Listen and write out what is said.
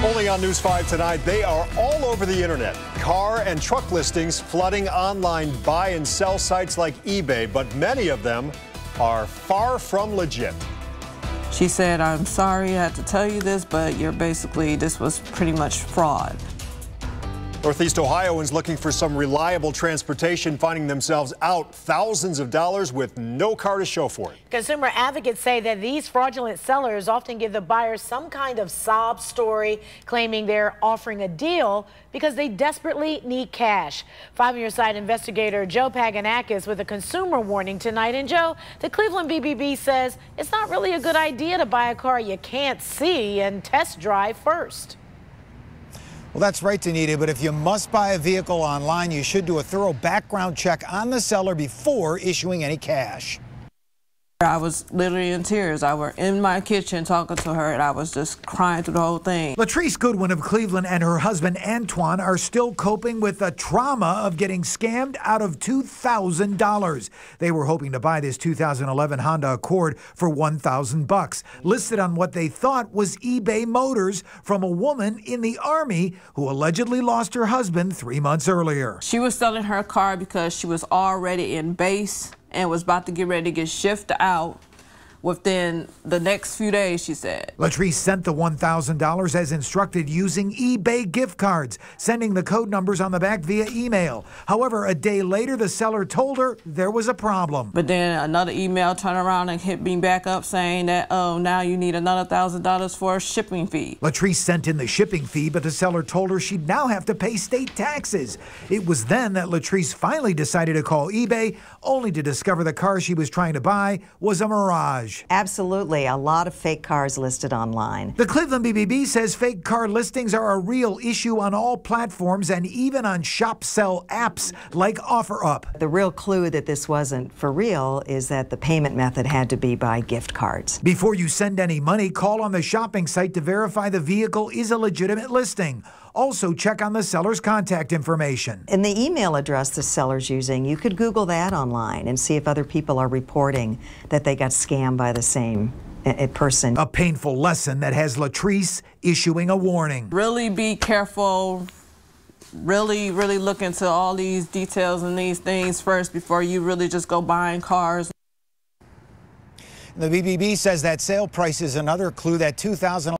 Only on News 5 tonight, they are all over the internet. Car and truck listings flooding online buy and sell sites like eBay, but many of them are far from legit. She said, "I'm sorry I had to tell you this, but this was pretty much fraud." Northeast Ohioans looking for some reliable transportation finding themselves out thousands of dollars with no car to show for it. Consumer advocates say that these fraudulent sellers often give the buyers some kind of sob story, claiming they're offering a deal because they desperately need cash. 5 on Your Side investigator Joe Paganakis with a consumer warning tonight. And Joe, the Cleveland BBB says it's not really a good idea to buy a car you can't see and test drive first. Well, that's right, Danita, but if you must buy a vehicle online, you should do a thorough background check on the seller before issuing any cash. I was literally in tears. I was in my kitchen talking to her, and I was just crying through the whole thing. Latrice Goodwin of Cleveland and her husband Antwon are still coping with the trauma of getting scammed out of $2,000. They were hoping to buy this 2011 Honda Accord for $1,000, listed on what they thought was eBay Motors from a woman in the Army who allegedly lost her husband 3 months earlier. She was selling her car because she was already in base and was about to get ready to get shifted out within the next few days, she said. Latrice sent the $1,000 as instructed using eBay gift cards, sending the code numbers on the back via email. However, a day later, the seller told her there was a problem. But then another email turned around and hit me back up saying that, oh, now you need another $1,000 for a shipping fee. Latrice sent in the shipping fee, but the seller told her she'd now have to pay state taxes. It was then that Latrice finally decided to call eBay, only to discover the car she was trying to buy was a mirage. Absolutely, a lot of fake cars listed online. The Cleveland BBB says fake car listings are a real issue on all platforms and even on shop sell apps like OfferUp. The real clue that this wasn't for real is that the payment method had to be by gift cards. Before you send any money, call on the shopping site to verify the vehicle is a legitimate listing. Also, check on the seller's contact information. In the email address the seller's using, you could Google that online and see if other people are reporting that they got scammed by the same person. A painful lesson that has Latrice issuing a warning. Really be careful. Really look into all these details and these things first before you really just go buying cars. The BBB says that sale price is another clue that 2011